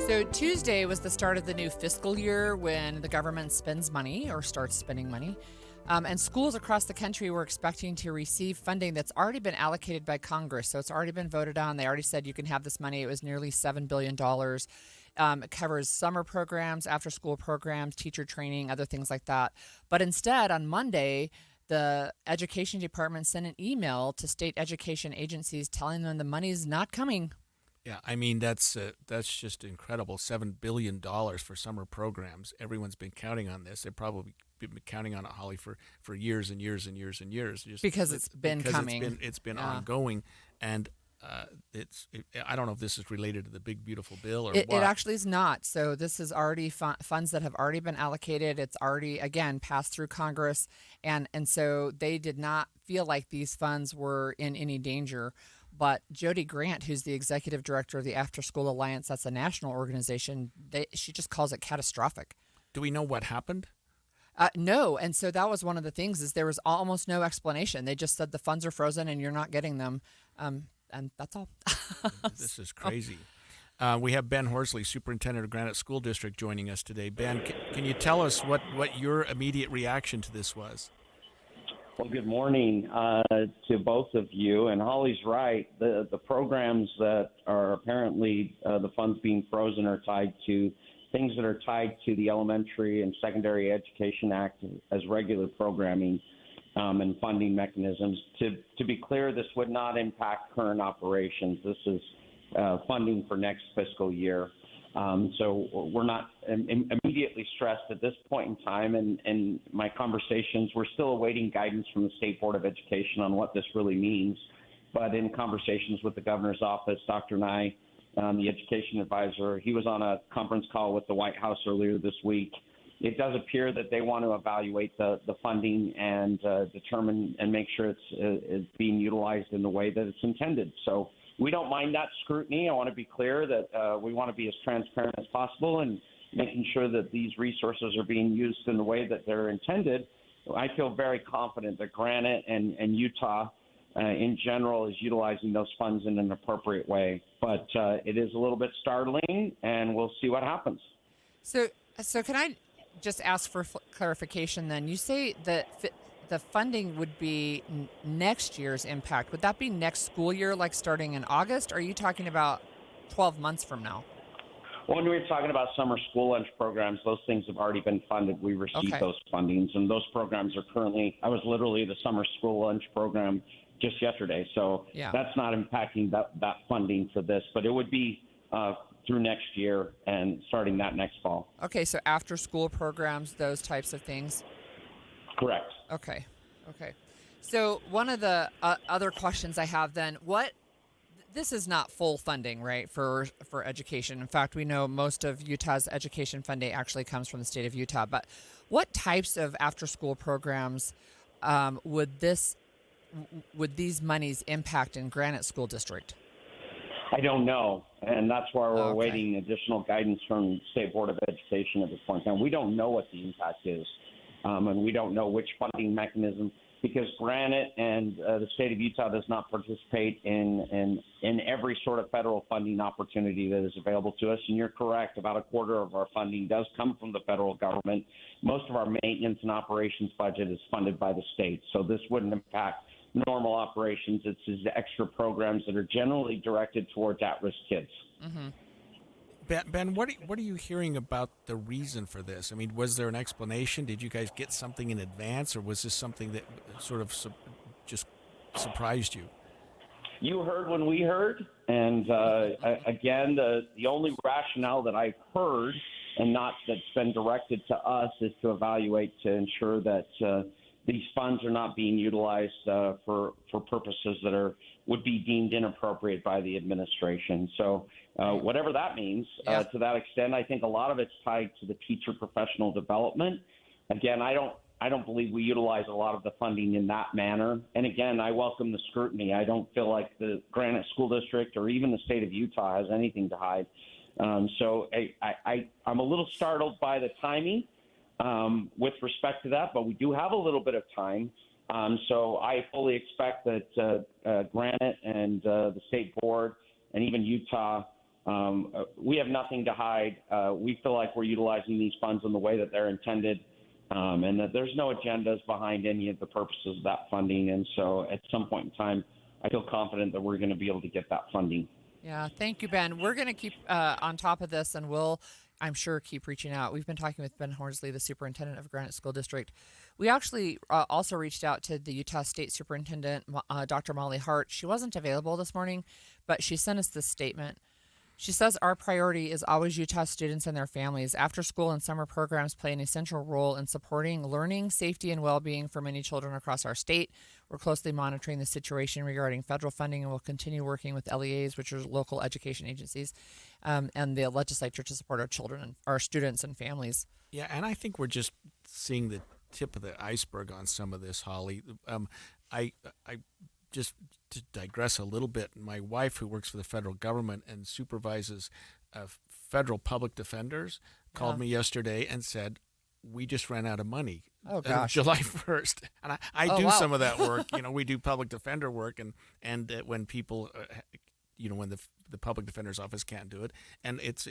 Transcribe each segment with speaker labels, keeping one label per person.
Speaker 1: So Tuesday was the start of the new fiscal year when the government spends money or starts spending money. And schools across the country were expecting to receive funding that's already been allocated by Congress. So it's already been voted on. They already said you can have this money. It was nearly $7 billion. It covers summer programs, after school programs, teacher training, other things like that. But instead, on Monday, the education department sent an email to state education agencies telling them the money's not coming.
Speaker 2: Yeah, I mean, that's just incredible. $7 billion for summer programs. Everyone's been counting on this. They've probably been counting on it, Holly, for years and years and years and years.
Speaker 1: Because it's been coming.
Speaker 2: It's been ongoing, and I don't know if this is related to the big beautiful bill or what.
Speaker 1: It actually is not. So this is already funds that have already been allocated. It's already, again, passed through Congress, and so they did not feel like these funds were in any danger. But Jody Grant, who's the executive director of the After School Alliance, that's a national organization, she just calls it catastrophic.
Speaker 2: Do we know what happened?
Speaker 1: No, and so that was one of the things is there was almost no explanation. They just said the funds are frozen and you're not getting them, and that's all.
Speaker 2: This is crazy. We have Ben Horsley, superintendent of Granite School District, joining us today. Ben, can you tell us what your immediate reaction to this was?
Speaker 3: Well, good morning to both of you. And Holly's right. The programs that are apparently the funds being frozen are tied to things that are tied to the Elementary and Secondary Education Act as regular programming and funding mechanisms. To be clear, this would not impact current operations. This is funding for next fiscal year. So we're not immediately stressed at this point in time. And my conversations, we're still awaiting guidance from the State Board of Education on what this really means. But in conversations with the governor's office, Dr. Nye, the education advisor, he was on a conference call with the White House earlier this week. It does appear that they want to evaluate the funding and determine and make sure it's being utilized in the way that it's intended. So we don't mind that scrutiny. I want to be clear that we want to be as transparent as possible and making sure that these resources are being used in the way that they're intended. I feel very confident that Granite and Utah in general is utilizing those funds in an appropriate way. But it is a little bit startling, and we'll see what happens.
Speaker 1: So can I just ask for clarification then? You say that the funding would be next year's impact. Would that be next school year, like starting in August? Or are you talking about 12 months from now?
Speaker 3: When we were talking about summer school lunch programs, those things have already been funded. We received those fundings, and those programs are currently – I was literally the summer school lunch program just yesterday. So that's not impacting that funding for this, but it would be through next year and starting that next fall.
Speaker 1: Okay, so after school programs, those types of things?
Speaker 3: Correct.
Speaker 1: Okay. So one of the other questions I have then, this is not full funding, right, for education. In fact, we know most of Utah's education funding actually comes from the state of Utah. But what types of after-school programs would these monies impact in Granite School District?
Speaker 3: I don't know, and that's why we're awaiting additional guidance from the State Board of Education at this point in time. We don't know what the impact is, and we don't know which funding mechanism, because Granite and the state of Utah does not participate in every sort of federal funding opportunity that is available to us. And you're correct, about a quarter of our funding does come from the federal government. Most of our maintenance and operations budget is funded by the state, so this wouldn't impact normal operations. It's these extra programs that are generally directed towards at-risk kids.
Speaker 2: Mm-hmm. Ben, what are you hearing about the reason for this? I mean, was there an explanation? Did you guys get something in advance, or was this something that sort of just surprised you?
Speaker 3: You heard when we heard, and again, the only rationale that I've heard, and not that's been directed to us, is to evaluate to ensure that these funds are not being utilized for purposes that would be deemed inappropriate by the administration. So whatever that means, to that extent, I think a lot of it's tied to the teacher professional development. Again, I don't believe we utilize a lot of the funding in that manner. And again, I welcome the scrutiny. I don't feel like the Granite School District or even the state of Utah has anything to hide. So I'm a little startled by the timing. With respect to that, but we do have a little bit of time. So I fully expect that Granite and the state board and even Utah We have nothing to hide. We feel like we're utilizing these funds in the way that they're intended, and that there's no agendas behind any of the purposes of that funding. And so at some point in time, I feel confident that we're going to be able to get that funding.
Speaker 1: Yeah, thank you, Ben. We're going to keep on top of this, and we'll, I'm sure, keep reaching out. We've been talking with Ben Horsley, the superintendent of Granite School District. We actually also reached out to the Utah State Superintendent, Dr. Molly Hart. She wasn't available this morning, but she sent us this statement. She says, our priority is always Utah students and their families. After school and summer programs play an essential role in supporting learning, safety, and well-being for many children across our state. We're closely monitoring the situation regarding federal funding, and we'll continue working with LEAs, which are local education agencies, and the legislature to support our children and our students and families.
Speaker 2: Yeah, and I think we're just seeing the tip of the iceberg on some of this, Holly. I just to digress a little bit, my wife, who works for the federal government and supervises federal public defenders, called me yesterday and said, we just ran out of money.
Speaker 1: Oh, gosh.
Speaker 2: July 1st. And I do some of that work. We do public defender work, and when people, when the public defender's office can't do it, and it's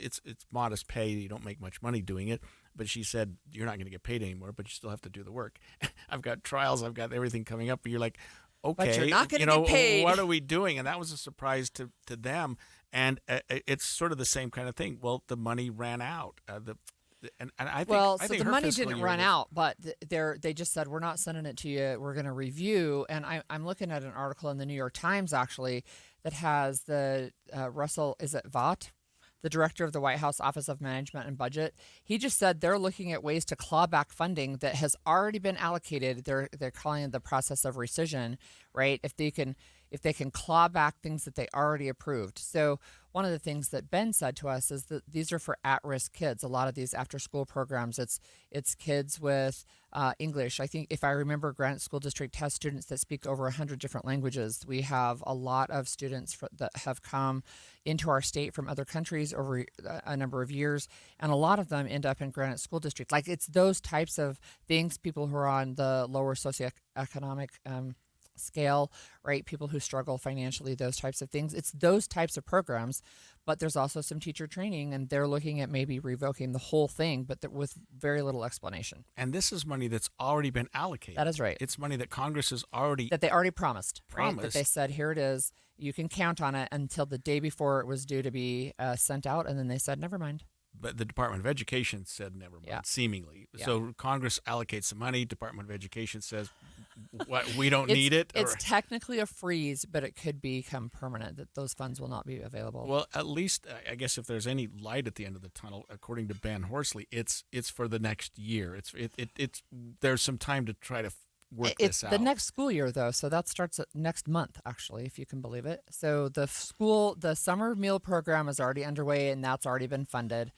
Speaker 2: modest pay. You don't make much money doing it. But she said, you're not going to get paid anymore, but you still have to do the work. I've got trials. I've got everything coming up. But you're like, okay,
Speaker 1: but you're not going to get paid.
Speaker 2: What are we doing? And that was a surprise to them. And it's sort of the same kind of thing. Well, the money ran out. And I think
Speaker 1: the money didn't run out, but they just said, we're not sending it to you. We're going to review. And I'm looking at an article in the New York Times, actually, that has the Russell, is it Vought? The director of the White House Office of Management and Budget. He just said they're looking at ways to claw back funding that has already been allocated. They're calling it the process of rescission, right? If they can claw back things that they already approved. So one of the things that Ben said to us is that these are for at-risk kids. A lot of these after-school programs, it's kids with English. I think if I remember, Granite School District has students that speak over 100 different languages. We have a lot of students that have come into our state from other countries over a number of years, and a lot of them end up in Granite School District. Like, it's those types of things, people who are on the lower socioeconomic scale, right? People who struggle financially, those types of things. It's those types of programs, but there's also some teacher training, and they're looking at maybe revoking the whole thing, but with very little explanation.
Speaker 2: And this is money that's already been allocated.
Speaker 1: That is right.
Speaker 2: It's money that Congress has
Speaker 1: that they already promised. Right? That they said, here it is. You can count on it until the day before it was due to be sent out, and then they said, never mind.
Speaker 2: But the Department of Education said never mind, seemingly. Yeah. So Congress allocates the money. Department of Education says, we don't need it.
Speaker 1: It's technically a freeze, but it could become permanent, that those funds will not be available.
Speaker 2: Well, at least, I guess, if there's any light at the end of the tunnel, according to Ben Horsley, it's for the next year. It's there's some time to try to work this out.
Speaker 1: It's the next school year, though, so that starts next month, actually, if you can believe it. So the summer meal program is already underway, and that's already been funded,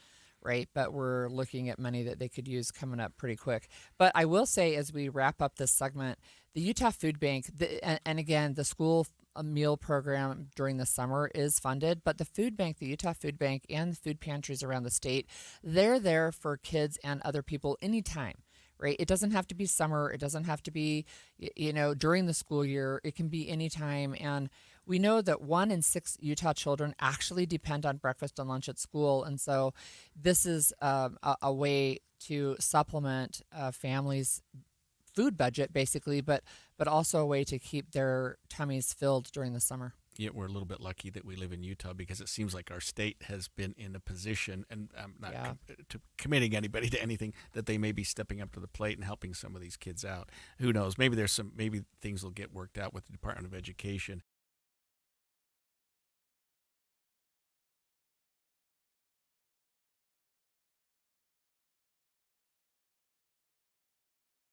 Speaker 1: right? But we're looking at money that they could use coming up pretty quick. But I will say, as we wrap up this segment, the Utah Food Bank, and again, the school meal program during the summer is funded, but the food bank, the Utah Food Bank, and the food pantries around the state, they're there for kids and other people anytime. Right? It doesn't have to be summer. It doesn't have to be, during the school year. It can be anytime. And we know that 1 in 6 Utah children actually depend on breakfast and lunch at school. And so this is a way to supplement families' food budget, basically, but also a way to keep their tummies filled during the summer.
Speaker 2: Yet we're a little bit lucky that we live in Utah, because it seems like our state has been in a position, and I'm not committing anybody to anything, that they may be stepping up to the plate and helping some of these kids out. Who knows? Maybe things will get worked out with the Department of Education.